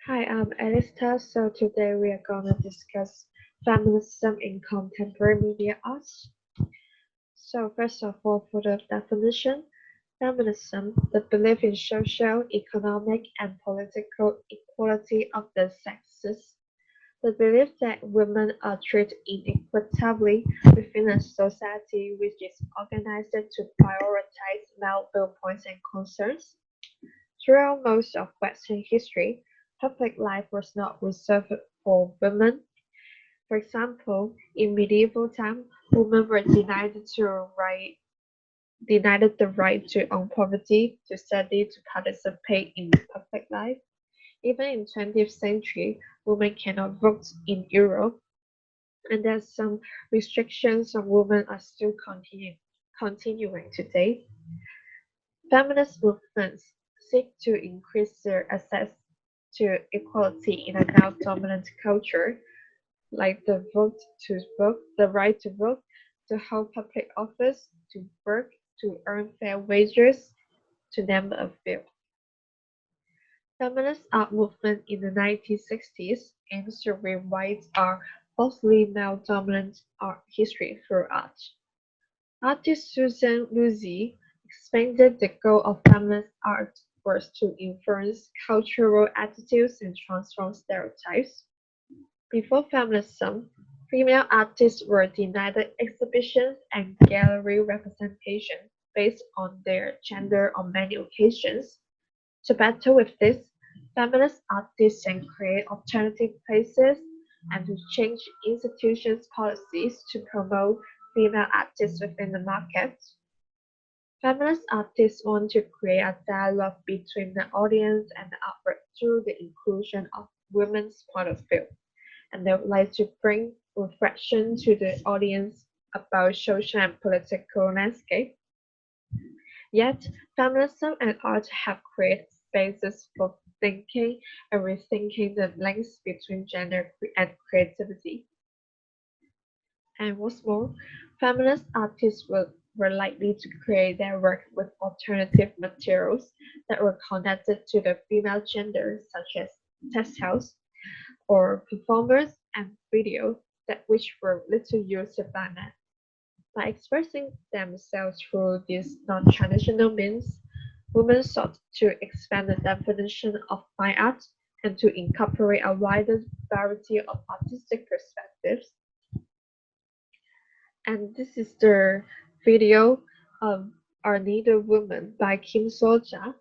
Hi, I'm Alista. So today we are going to discuss feminism in contemporary media arts. So first of all, for the definition, feminism, the belief in social, economic, and political equality of the sexes. The belief that women are treated inequitably within a society which is organized to prioritize male viewpoints and concerns. Throughout most of Western history, public life was not reserved for women. For example, in medieval times, women were denied the right to own property, to study, to participate in public life. Even in 20th century, women cannot vote in Europe, and there's some restrictions on women are still continuing today. Feminist movements seek to increase their access to equality in a male-dominant culture, like the right to vote, to hold public office, to work, to earn fair wages, to name a few. Feminist art movement in the 1960s aims to rewrite our mostly male-dominant art history through art. Artist Susan Lucy explained that the goal of feminist art was to influence cultural attitudes and transform stereotypes. Before feminism, female artists were denied exhibitions and gallery representation based on their gender on many occasions. To battle with this, feminist artists can create alternative places and to change institutions' policies to promote female artists within the market. Feminist artists want to create a dialogue between the audience and the artwork through the inclusion of women's point of view, and they would like to bring reflection to the audience about social and political landscape. Yet, feminism and art have created spaces for thinking and rethinking the links between gender and creativity. And what's more, feminist artists were likely to create their work with alternative materials that were connected to the female gender, such as textiles or performers and video that which were little used by men. By expressing themselves through these non-traditional means, women sought to expand the definition of fine art and to incorporate a wider variety of artistic perspectives. And this is the video of Our Neither Woman by Kim Soja.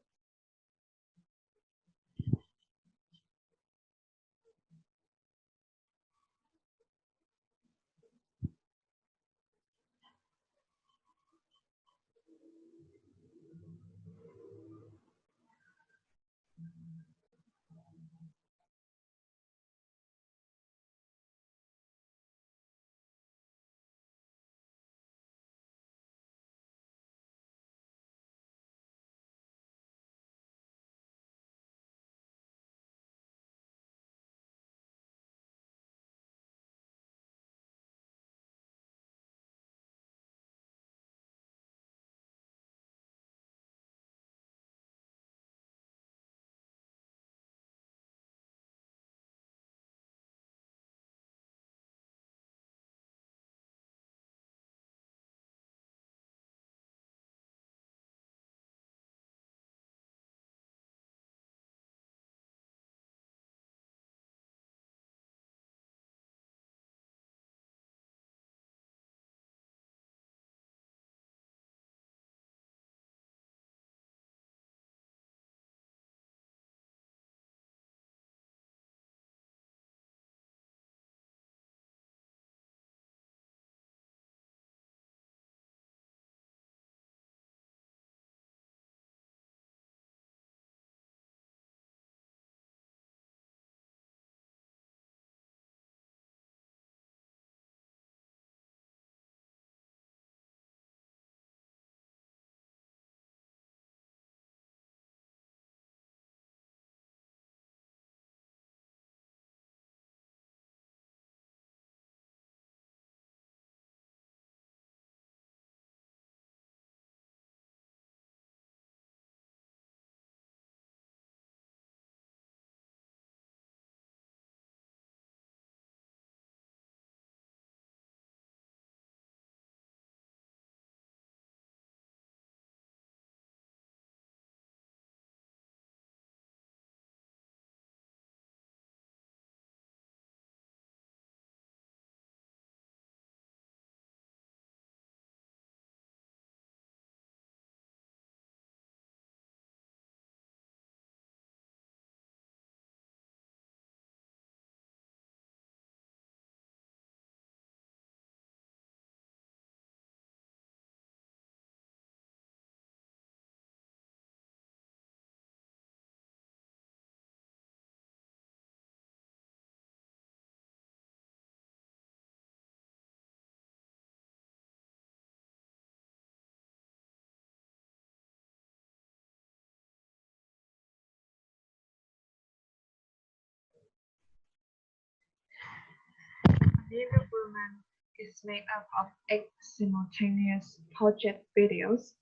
Neither woman is made up of 8 simultaneous project videos.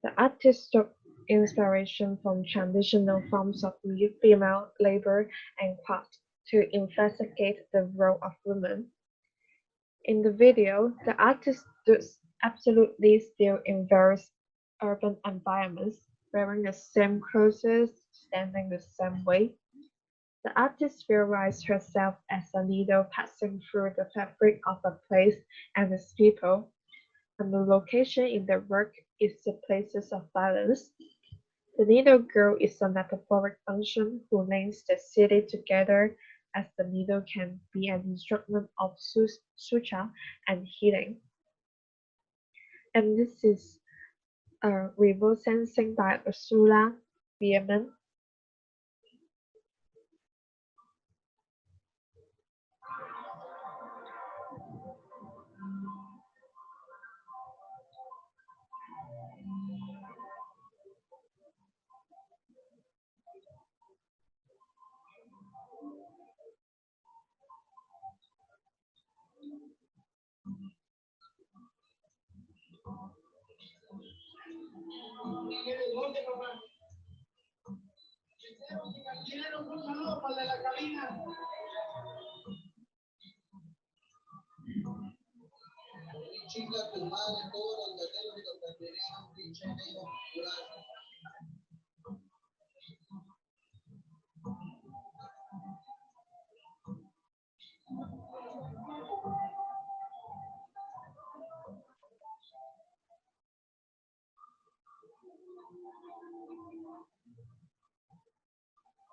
The artist took inspiration from traditional forms of female labor and craft to investigate the role of women. In the video, the artist stood absolutely still in various urban environments, wearing the same clothes, standing the same way. The artist visualized herself as a needle passing through the fabric of a place and its people, and the location in the work is the places of balance. The needle girl is a metaphoric function who links the city together as the needle can be an instrument of suture and healing. And this is a remote sensing by Ursula Biermann.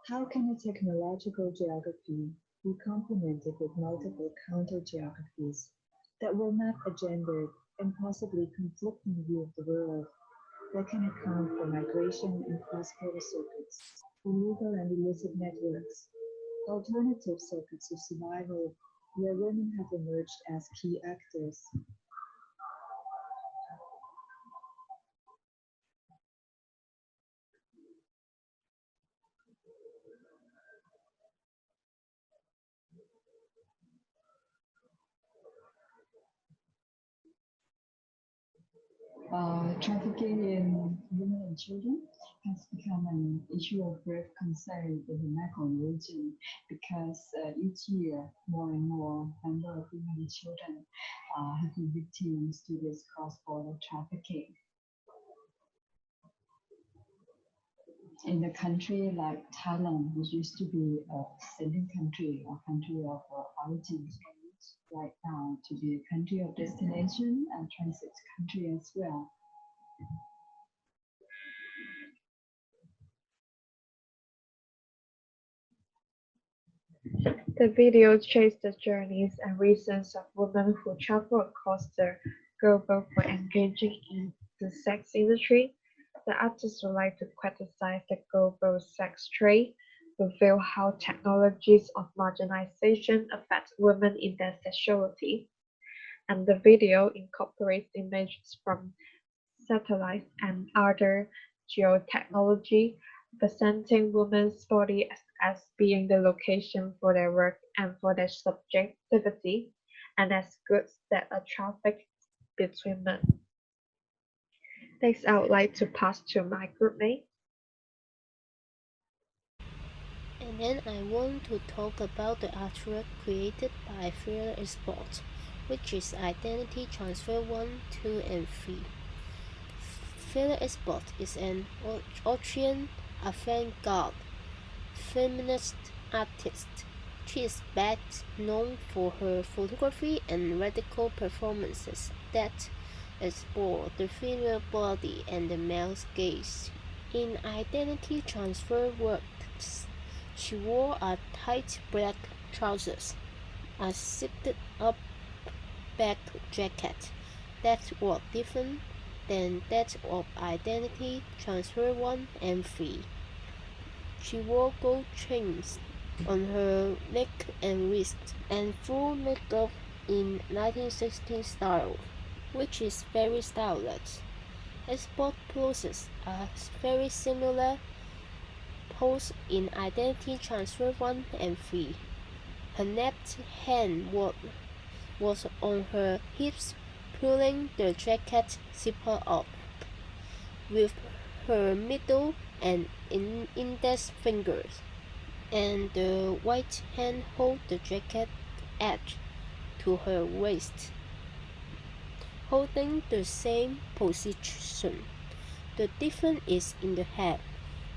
How can a technological geography be complemented with multiple counter-geographies that will map a gendered and possibly conflicting view of the world that can account for migration and cross-border circuits, illegal and illicit networks, alternative circuits of survival where women have emerged as key actors? Trafficking in women and children has become an issue of grave concern in the Mekong region because each year more and more number of women and children have been victims to this cross-border trafficking. In a country like Thailand, which used to be a sending country, a country of origin, right now to be a country of destination and transit country as well. The video traced the journeys and reasons of women who travel across the globe for engaging in the sex industry. The artist would like to criticize the global sex trade, reveal how technologies of marginalization affect women in their sexuality, and the video incorporates images from satellites and other geotechnology, presenting women's body as being the location for their work and for their subjectivity, and as goods that are trafficked between men. Next, I would like to pass to my groupmate. And then I want to talk about the artwork created by Fear Sport, which is Identity Transfer 1, 2, and 3. Fear Sport is an Austrian avant-garde feminist artist. She is best known for her photography and radical performances that explore the female body and the male's gaze. In Identity Transfer works, she wore a tight black trousers, a zipped-up back jacket that was different than that of Identity Transfer 1 and 3. She wore gold chains on her neck and wrist and full makeup in 1960s style, which is very stylish. Her sport poses are very similar pose in Identity Transfer 1 and 3. Her left hand was was on her hips, pulling the jacket zipper up with her middle and index fingers, and the white hand held the jacket edge to her waist, holding the same position. The difference is in the head,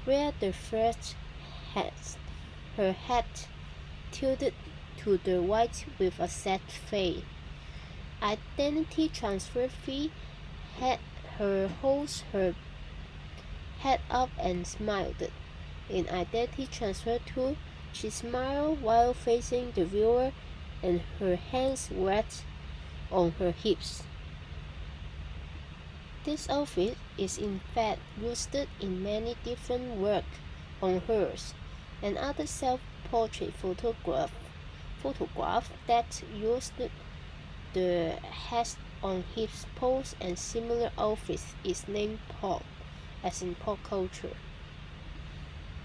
where the first has her head tilted to the right with a sad face. Identity transfer fee had her holds her head up and smiled. In Identity Transfer 2, she smiled while facing the viewer and her hands rest on her hips. This outfit is in fact used in many different work on hers and other self-portrait photograph that used the head on hips pose and similar outfits is named pop, as in pop culture.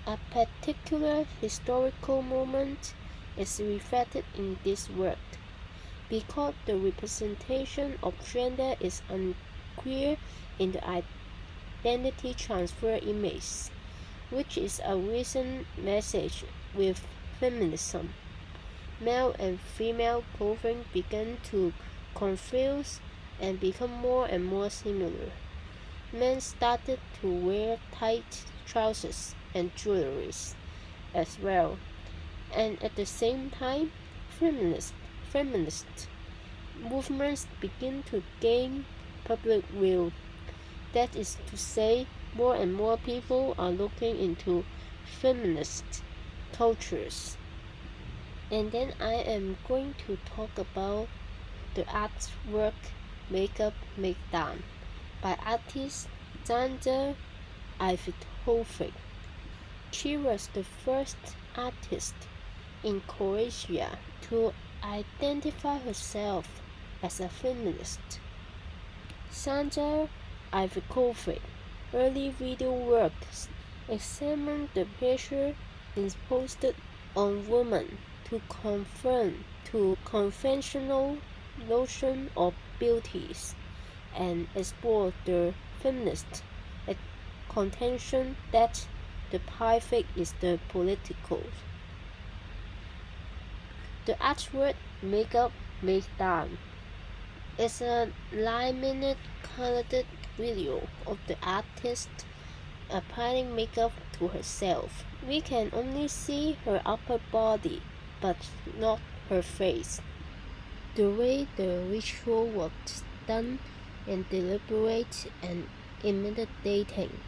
A particular historical moment is reflected in this work because the representation of gender is unclear in the identity transfer image, which is a recent message with feminism. Male and female clothing began to confuse and become more and more similar. Men started to wear tight trousers and jewelry as well, and at the same time, feminist movements begin to gain public view. That is to say, more and more people are looking into feminist cultures. And then I am going to talk about the artwork Makeup Makedown by artist Sandra Ivikovic. She was the first artist in Croatia to identify herself as a feminist. Sandra Ivikovic early video works examined the pressure imposed on women to conform to conventional notions of beauties and explore the feminist contention that the perfect is the political. The artwork Makeup Makedown is a 9-minute colored video of the artist applying makeup to herself. We can only see her upper body, but not her face. The way the ritual was done and deliberate and intimidating,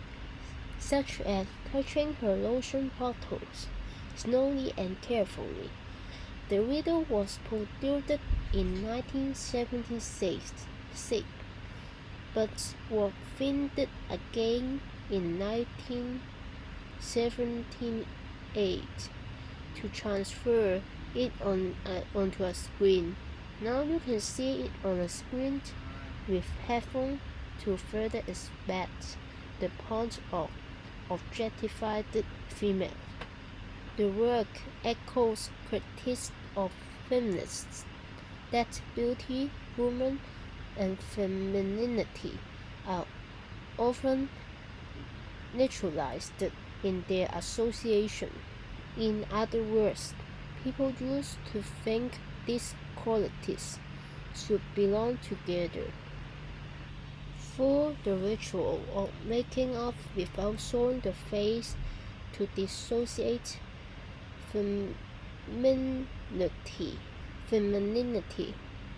such as touching her lotion bottles slowly and carefully. The video was produced in 1976, but was filmed again in 1978 to transfer it onto a screen. Now you can see it on a screen with headphones to further expand the point of objectified female. The work echoes critiques of feminists that beauty, woman, and femininity are often naturalized in their association. In other words, people used to think these qualities should belong together. For the ritual of making up without showing the face to dissociate femininity,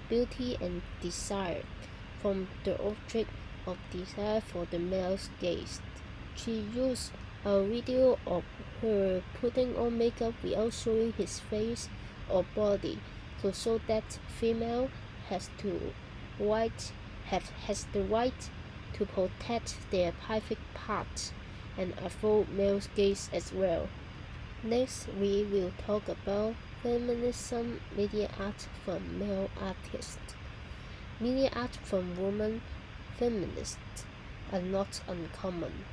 beauty, and desire from the object of desire for the male's gaze. She used a video of her putting on makeup without showing his face or body to show that female has the right to protect their private parts and avoid male gaze as well. Next, we will talk about feminism media art from male artists. Media art from women feminists are not uncommon,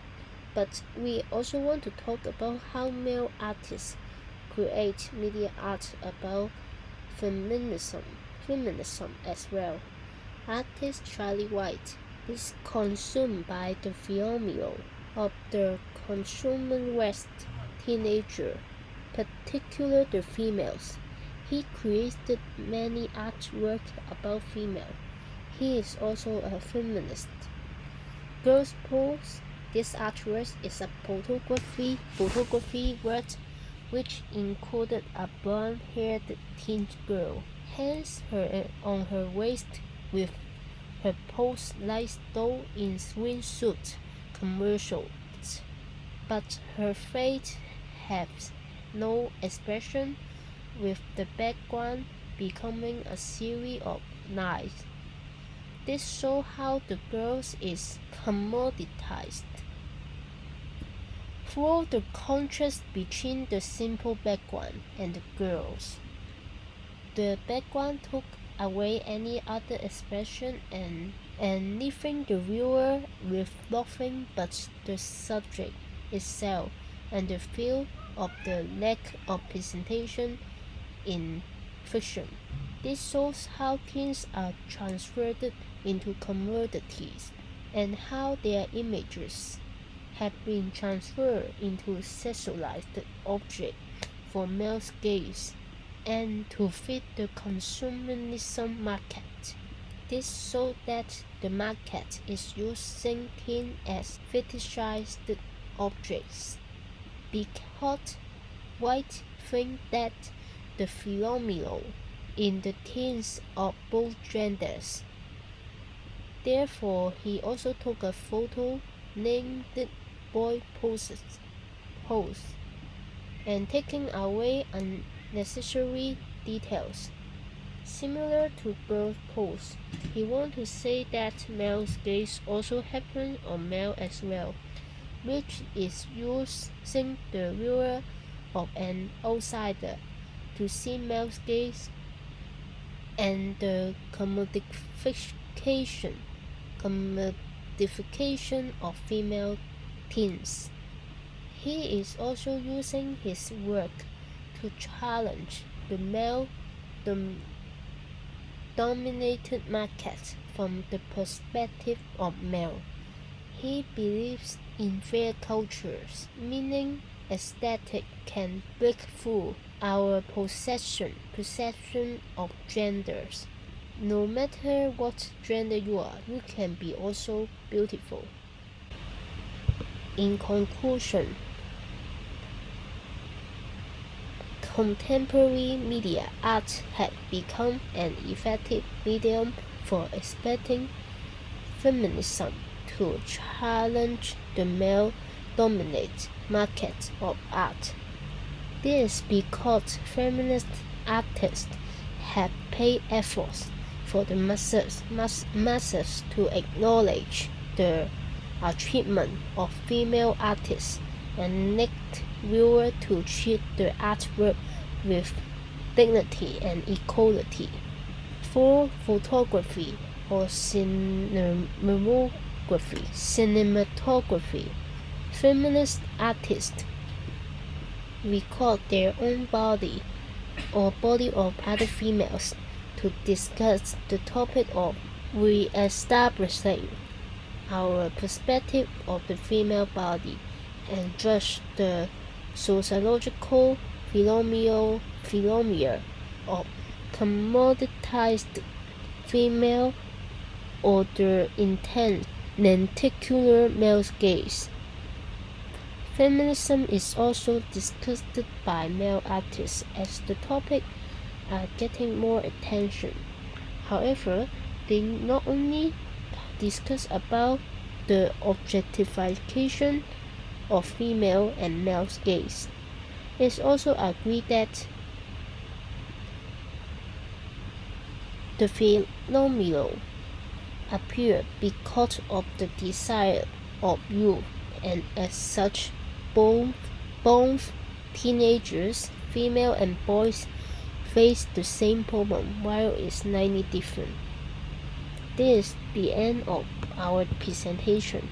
but we also want to talk about how male artists create media art about feminism. feminism as well. Artist Charlie White is consumed by the phenomenon of the consumerist teenager, particularly the females. He created many artwork about female. He is also a feminist. Girls Pose. This artwork is a photography work which included a blonde-haired teen girl, hands on her waist with her pose like doll in swimsuit commercials, but her face has no expression, with the background becoming a series of lines. This shows how the girl is commoditized. Through the contrast between the simple background and the girls, the background took away any other expression and leaving the viewer with nothing but the subject itself and the feel of the lack of presentation in fiction. This shows how teens are transferred into commodities and how their images have been transferred into sexualized objects for male gaze and to fit the consumerism market. This shows that the market is using teens as fetishized objects because White thinks that the phenomenon in the teens of both genders. Therefore, he also took a photo named Boy Pose and taking away unnecessary details. Similar to girl pose, he wants to say that male gaze also happens on male as well, which is using the viewer of an outsider to see male gaze and the commodification of female teens. He is also using his work to challenge the male dominated market from the perspective of male. He believes in fair cultures, meaning aesthetic can break through our perception of genders. No matter what gender you are, you can be also beautiful. In conclusion, contemporary media art had become an effective medium for exploiting feminism to challenge the male-dominated market of art. This is because feminist artists have paid efforts for the masses to acknowledge the achievement of female artists and neglect viewers to treat the artwork with dignity and equality. For photography or cinematography, feminist artists record their own body or body of other females to discuss the topic of re-establishing our perspective of the female body and judge the sociological phenomena of commoditized female or the intense lenticular male gaze. Feminism is also discussed by male artists as the topic are getting more attention. However, they not only discuss about the objectification of female and male gaze. It's also agreed that the phenomenon appear because of the desire of youth, and as such, both teenagers, female and boys, face the same problem while it's slightly different. This is the end of our presentation.